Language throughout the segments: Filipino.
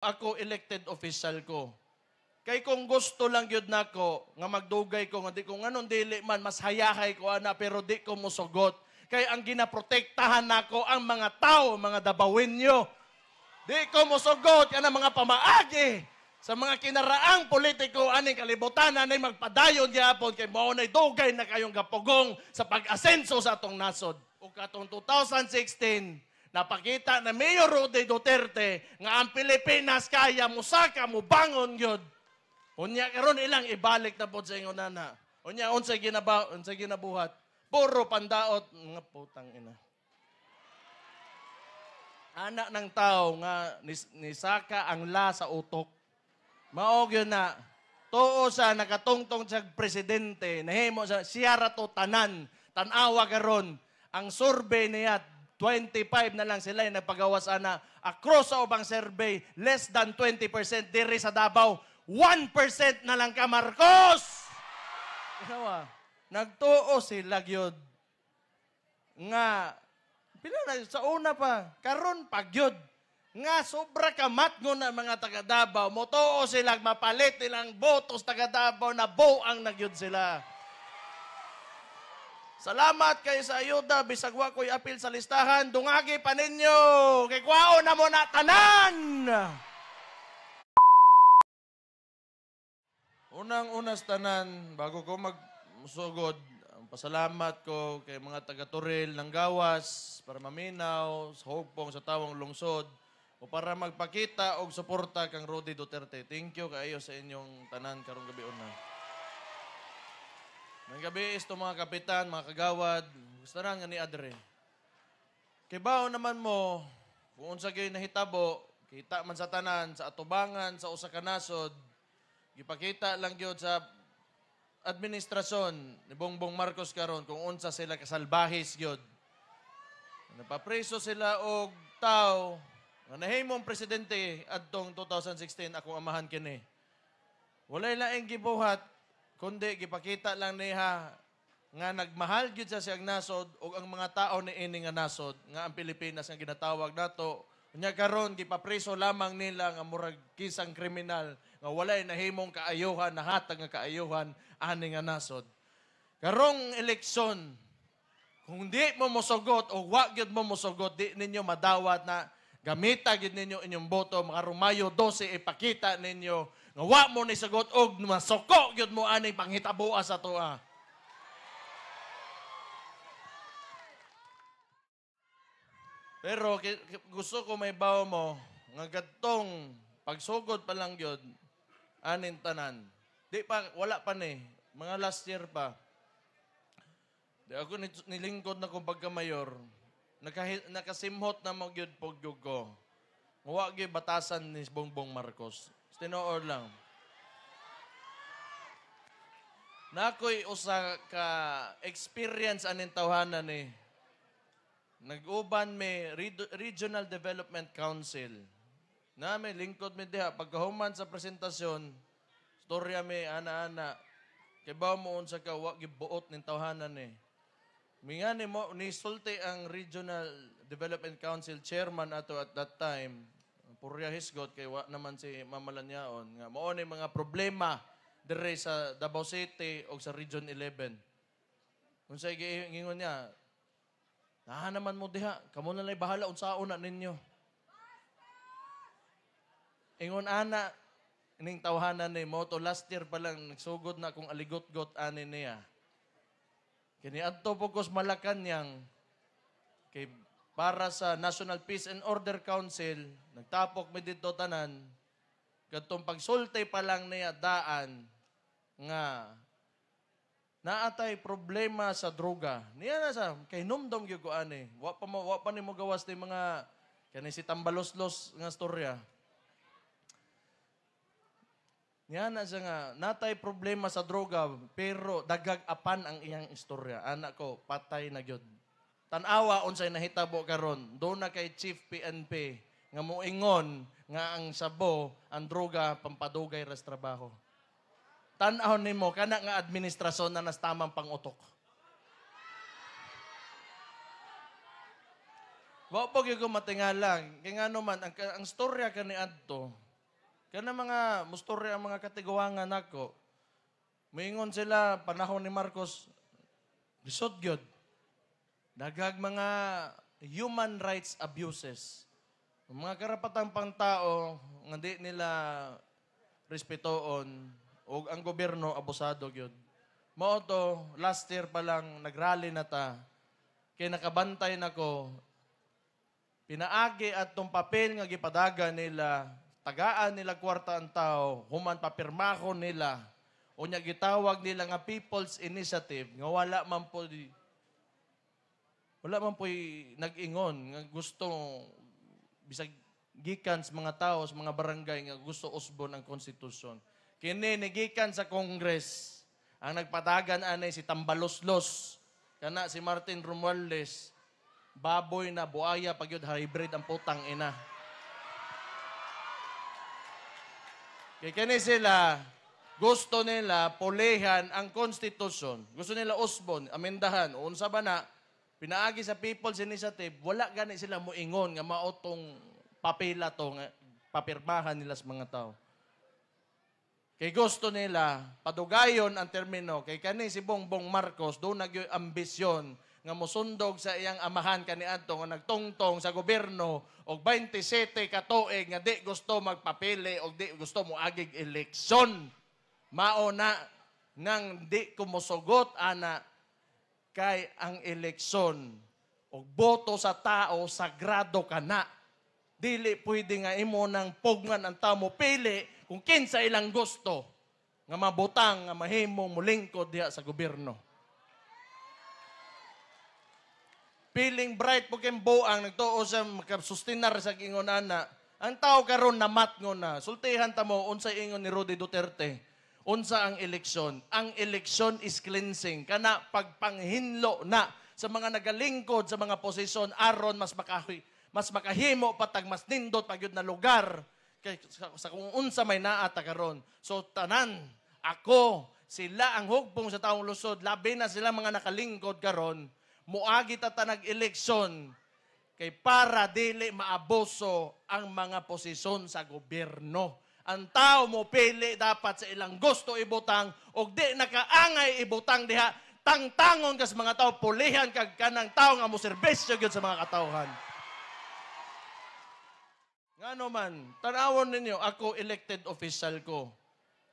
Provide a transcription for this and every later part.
ako elected official ko. Kay kung gusto lang yun nako nga magdugay ko nga di ko nganon dili man mas hayahay ko ana pero di ko musugot. Kay ang ginaprotektahan nako ang mga tao, mga Dabawenyo. Di ko musugot kana mga pamaagi sa mga kinaraang politiko aning kalibutan anay magpadayon gyapon kay mao nay dugay na kayong gapugong sa pag-asenso sa atong nasod. O katong 2016 napakita na Mayor Roday Duterte nga ang Pilipinas kaya musaka mo bangon gyud. Unya karon ilang ibalik na pod sa ingon nana. Unya unsay ginabuhat? Puro pandaot nga putang ina. Anak ng tao nga nisaka ang la sa utok. Mao gyud na tuo sa nakatungtong sa presidente nahimo sa siya ra to tanan. Tan-awa karon ang survey niya 25 na lang sila yung nagpagawas ana. Across sa ubang survey, less than 20% diri sa Davao. 1% na lang ka, Marcos! Inawa, nagtuo sila gyud nga, sa una pa, karon pagyod, nga sobra kamat ngo na mga taga Davao, motuo sila, mapalit nilang botos taga Davao na buang nagyod sila. Salamat kayo sa ayuda, bisag wa ko'y apil sa listahan, dungagi pa ninyo, kay kwao na mo na tanan! Unang-unas tanan, bago ko magsugod, pasalamat ko kay mga taga-Turil ng Gawas para maminaw, sa hugpong sa tawang lungsod, o para magpakita og suporta kang Roday Duterte. Thank you kayo sa inyong tanan karong gabi una. May gabi is mga kapitan, mga kagawad, gusto na nga ni Adre. Kibaw naman mo, kung unsa gyud nahitabo, kita man sa tanan, sa atubangan, sa usa ka nasod, gipakita lang gyud sa administrasyon ni Bongbong Marcos karon kung unsa sila kasalbahis gyud. Napapreso sila og tao nga nahimong presidente adtong 2016 akong amahan kini. Walay laing gibuhat kundi gipakita lang niya nga nagmahal gyud sa siyang nasod ug ang mga tao ni ini nga nasod nga ang Pilipinas nga ginatawag nato. Unya karon gipapreso lamang nila nga murag kisang kriminal nga walay nahimong kaayuhan, nahatag nga kaayuhan ani nga nasod. Karong eleksyon, kung di mo mosugot o wa gyud mo mosugot, di ninyo madawat na gamita gyud ninyo inyong boto, mga Rumayo 12 ipakita ninyo nga wa mo ni sagot og masuko gyud mo ani panghitabuas sa toa. Pero gusto ko may bawo mo nga gadtong pagsugod pa lang gyud anin tanan. Di pa wala pa ni mga last year pa. Di ako nilingkod na kung pagka-mayor. Nakasimhot na mo gyud pogyug ko. Wa gyud batasan ni Bongbong Marcos. Tinuod lang. Nakoy usa ka experience anin tawhanan ni nag-uban may Regional Development Council. Na may lingkod mi diha pagkahuman sa presentasyon, storya mi ana-ana kay bawo mo unsa ka wa gibuot ning tawhanan ni. Mingani mo ni sulti ang Regional Development Council chairman ato at that time, Purya Hisgot kay wa naman si Mamalanyaon nga mao ni mga problema dire sa Davao City o sa Region 11. Unsay giingon niya, naman mo diha, kamo na lay bahala unsaon na ninyo. Ingon ana ning tawhanan ni mo to last year pa lang nagsugod na kung aligot-got ani niya. Kini adto pugos Malacañang kay para sa National Peace and Order Council nagtapok mi didto tanan kadtong pagsulti pa lang niya daan nga naatay problema sa droga. Niya na sa kay numdom gyud ko ani. Wa pa nimo gawas ni mga kani si Tambaloslos nga storya. Niya na siya nga natay problema sa droga pero dagag apan ang iyang istorya. Anak ko patay na gyud. Tan-awa unsay nahitabo karon. Do na kay Chief PNP nga moingon nga ang sabo ang droga pampadugay ras trabaho. Tan-aw nimo kana nga administrasyon na nas tamang pangutok. Wa po gyud ko matingala. Kay ngano man ang storya kani adto Kana mga mustorya ang mga katiguangan nako. Moingon sila panahon ni Marcos, lisod gyud. Daghag mga human rights abuses. Mga karapatang pangtao nga di nila respetoon o ang gobyerno abusado gyud. Mao to last year pa lang nagrally na ta. Kay nakabantay nako pinaagi at tong papel nga gipadaga nila, tagaan nila kwarta ang tao, human papirmahon nila, o niya gitawag nila nga People's Initiative, nga wala man po nag-ingon, nga gusto, bisag gikan sa mga tao, sa mga barangay, nga gusto usbon ang konstitusyon. Kini gikan sa Congress, ang nagpadagan anay si Tambaloslos, kana si Martin Romualdez, baboy na buaya pagyud hybrid ang putang ina. Kaya kani sila, gusto nila pulihan ang konstitusyon. Gusto nila usbon, amendahan. O unsa ba na, pinaagi sa People's Initiative, wala gani sila moingon nga maotong papila to, nga papirmahan nila sa mga tao. Kay gusto nila, padugayon ang termino, kay kani si Bongbong Marcos, doon nagyoy ambisyon nga mosundog sa iyang amahan kaniadto nga nagtungtong sa gobyerno og 27 ka tuig nga di gusto magpapili og di gusto moagig eleksyon. Mao na nang di ko mosugot ana kay ang eleksyon og boto sa tao sagrado kana. Dili pwede nga imo nang pugnan ang tao mo pili kung kinsa ilang gusto nga mabutang nga mahimong mulingkod diha sa gobyerno. Feeling bright po buang nagtuo sa makasustinar sa ingon ana. Ang tao karon namat ngo na. Sultihan ta mo unsa ingon ni Rudy Duterte. Unsa ang eleksyon? Ang eleksyon is cleansing. Kana pagpanghinlo na sa mga nagalingkod sa mga posisyon aron mas makahimo patag mas nindot pagyud na lugar kay sa kung unsa may naata karon. So tanan ako sila ang hugpong sa taong lusod labi na sila mga nakalingkod karon. Muagi ta nag-eleksyon kay para dili maaboso ang mga posisyon sa gobyerno. Ang tao mo pili dapat sa ilang gusto ibutang o di nakaangay ibutang diha tangtangon kas mga tao pulihan kag kanang tao nga mo serbisyo gyud sa mga katawhan. Ngano man, tanawon ninyo ako elected official ko.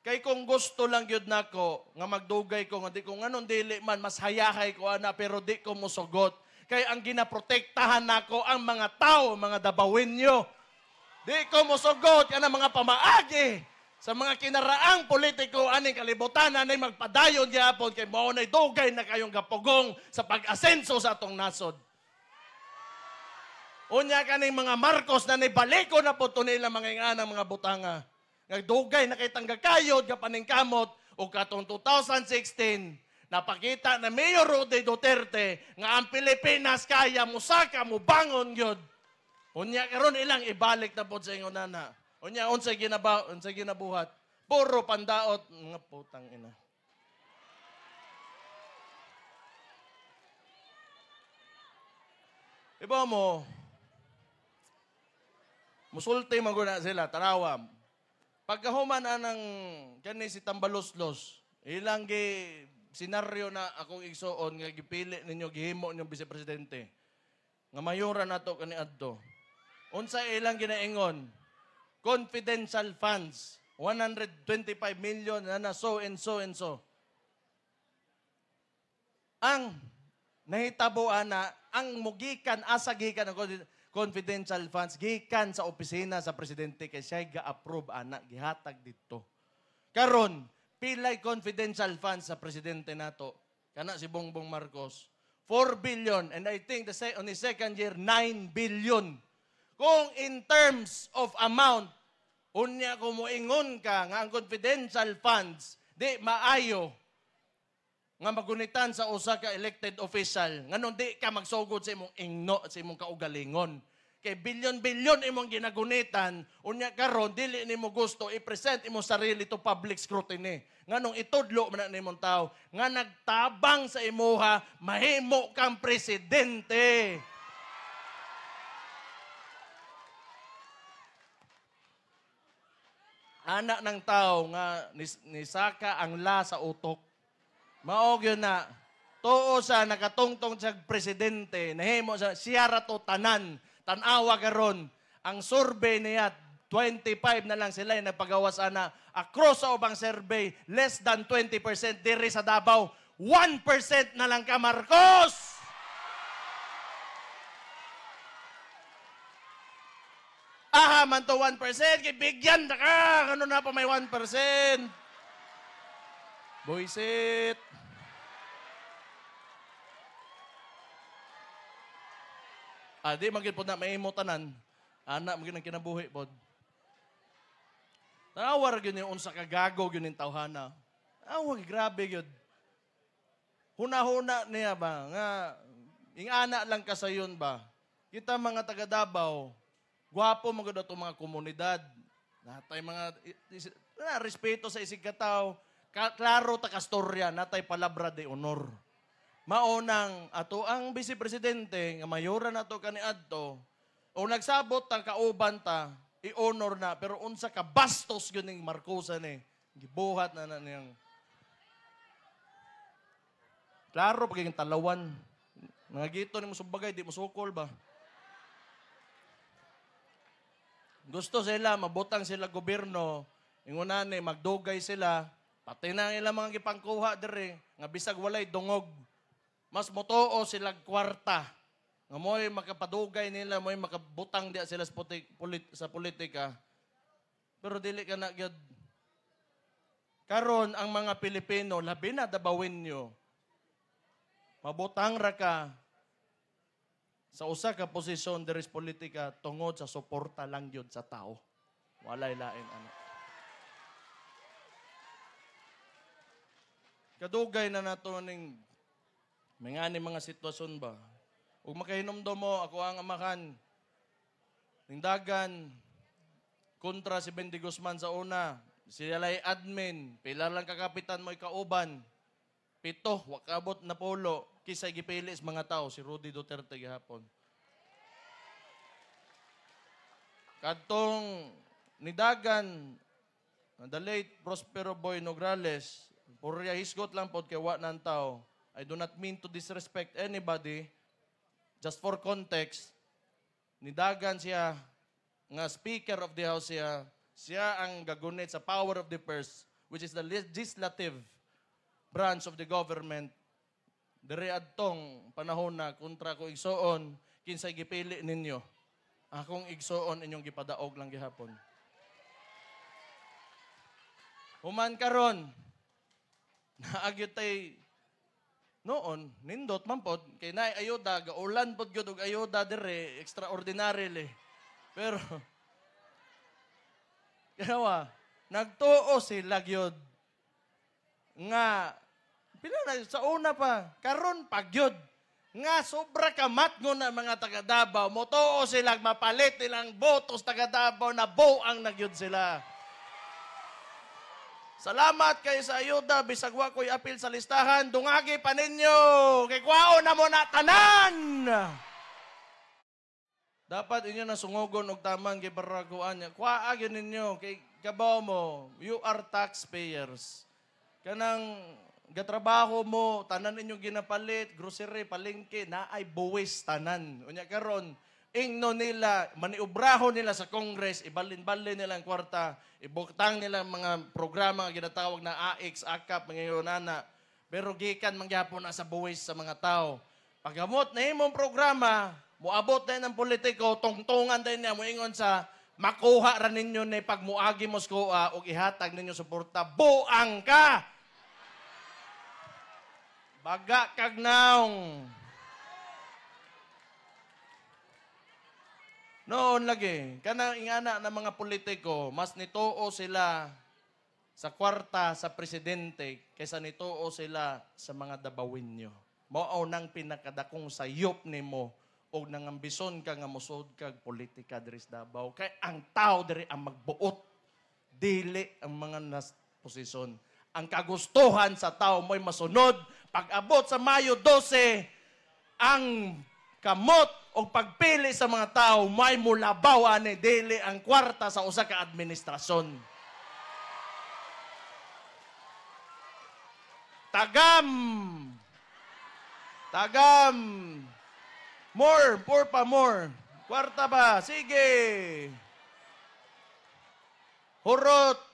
Kay kung gusto lang gyud nako nga magdugay ko nga di ko nganon dili man mas hayahay ko ana pero di ko mosugot. Kay ang ginaprotektahan nako ang mga tao, mga Dabawenyo. Di ko mosugot kana mga pamaagi sa mga kinaraang politiko aning kalibutan anay magpadayon gyapon kay mao nay dugay na kayong gapugong sa pag-asenso sa atong nasod. Unya kaning mga Marcos na nibaliko na po nila mga inganang mga butanga. Nagdugay na kay tanggakayod kapaning kamot o katong 2016 napakita na Mayor Rudy Duterte nga ang Pilipinas kaya musaka mo bangon gyud. Unya karon ilang ibalik na pod sa ingon nana. Unya unsay ginabuhat? Puro pandaot nga putang ina. Iba mo musulti man guna sila tanawa. Pagkahuman anang kani si Tambaloslos, ilang senaryo na akong igsuon nga gipili ninyo gihimo ninyong vice presidente. Nga mayura nato kani adto. Unsa ilang ginaingon? Confidential funds, 125 million na so and so and so. Ang nahitabo ana ang mugikan asa gikan ang confidential funds gikan sa opisina sa presidente kay siya ga-approve ana gihatag didto. Karon pilay confidential funds sa presidente nato kana si Bongbong Marcos 4 billion and I think on the second year 9 billion. Kung in terms of amount unya ko moingon ka nga ang confidential funds di maayo nga magunitan sa usa ka elected official nganon di ka magsugod sa imong ingno sa imong kaugalingon kay bilyon-bilyon imong ginagunitan unya karon dili nimo gusto i-present imong sarili to public scrutiny nganong itudlo man na imong tao nga nagtabang sa imuha mahimo kang presidente. anak ng tao nga nisaka ang la sa utok. Maog yun na, tuo sa nakatungtong sa presidente, nahimo sa siya rato tanan, tanawa karon ang survey niya, 25 na lang sila yung nagpagawas ana. Across sa ubang survey, less than 20% diri sa Davao, 1% na lang ka, Marcos! Aha, man to 1%, kibigyan na ka! Ano na pa may 1%? Boysit! Di magiging po na may imutanan. Anak, magiging kinabuhi po. Tanawar yun yung unsa kagago yun yung tawhana. Awag, grabe yun. Huna-huna niya ba? Nga, ingana lang ka sa yun ba? Kita mga taga Davao, gwapo mga dato mga komunidad. Natay mga, respeto sa isig kataw. Klaro ta kastorya, natay palabra de honor. Maunang ato ang vice presidente nga mayora nato kaniadto o nagsabot tang kauban ta i-honor na pero unsa ka bastos gyud ning Marcosan gibuhat na niyang klaro paging talawan nangagito nimo subagay di mo sukol ba gusto sila mabutang sila gobyerno ingunan magdugay sila pati na ilang mga gipangkuha diri nga bisag walay dungog mas motoo sila kwarta. Nga mo'y makapadugay nila, mo'y makabutang diya sila sa politika. Pero dili ka na gyud. Karon ang mga Pilipino, labi na dabawin nyo. Mabutang ra ka sa usa ka posisyon diri sa politika tungod sa suporta lang gyud sa tao. Walay lain ana. Kadugay na nato ning mga sitwasyon ba? Ug makahinomdom mo, ako ang amakan. Ning dagan, kontra si Bendy Guzman sa una. Sila lay admin, pila lang kakapitan mo ikauban. 7, wakabot na polo, kisa gipili sa mga tao, si Rudy Duterte gihapon. Kadtong nidagan, the late Prospero Boy Nograles, purya hisgot lang pod kay wa nang tao. I do not mean to disrespect anybody. Just for context, nidagan siya nga Speaker of the House siya ang gagunit sa power of the purse, which is the legislative branch of the government. Diri adtong panahon na kontra ko igsoon, kinsay gipili ninyo. Akong igsoon inyong gipadaog lang gihapon. Human karon, naagyot tay noon, nindot man pod, kay naay ayuda, gaulan pod gyud og ayuda dire, extraordinary le. Pero, kanawa, nagtuo sila gyud nga, sa una pa, karon pagyod, nga sobra kamat ngo na mga taga Davao, motuo sila, mapalit nilang botos taga Davao na buang nagyud sila. Salamat kayo sa ayuda, bisag wa ko'y apil sa listahan, dungagi pa ninyo, kay kwao na mo na tanan! Dapat inyo na sungugon og tamang gibaraguan niya. Kwaagin ninyo, kay kabaw mo, you are taxpayers. Kanang gatrabaho mo, tanan ninyo ginapalit, grocery, palengke, na ay buwis tanan. Unya karon, ingno nila, maniubraho nila sa Congress, ibalin-balin nila ang kwarta, ibuktang nila mga programa nga ginatawag na AX, AKAP, mga yunana. Pero gikan mangyapon na sa buwis sa mga tao. Paggamot na imong programa, muabot na ng politiko, tungtungan din niya, muingon sa makuha ra ninyo na pagmuagi mo skoa o ihatag ninyo suporta, buang ka! Baga kag naong. Noon lagi, kanang ingana ng mga politiko, mas nituo sila sa kwarta sa presidente kaysa nituo sila sa mga dabawin nyo. Mao nang pinakadakong sayop nimo o nang ambisyon ka nga musod kag politika diri sa Davao. Kay ang tao diri ang magbuot, dili ang mga posisyon. Ang kagustuhan sa tao mo'y masunod. Pag-abot sa Mayo 12, ang kamot o pagpili sa mga tao may mulabaw ani dili ang kwarta sa usa ka administrasyon. Tagam! Tagam! More pa, more. Kwarta ba? Sige! Hurot!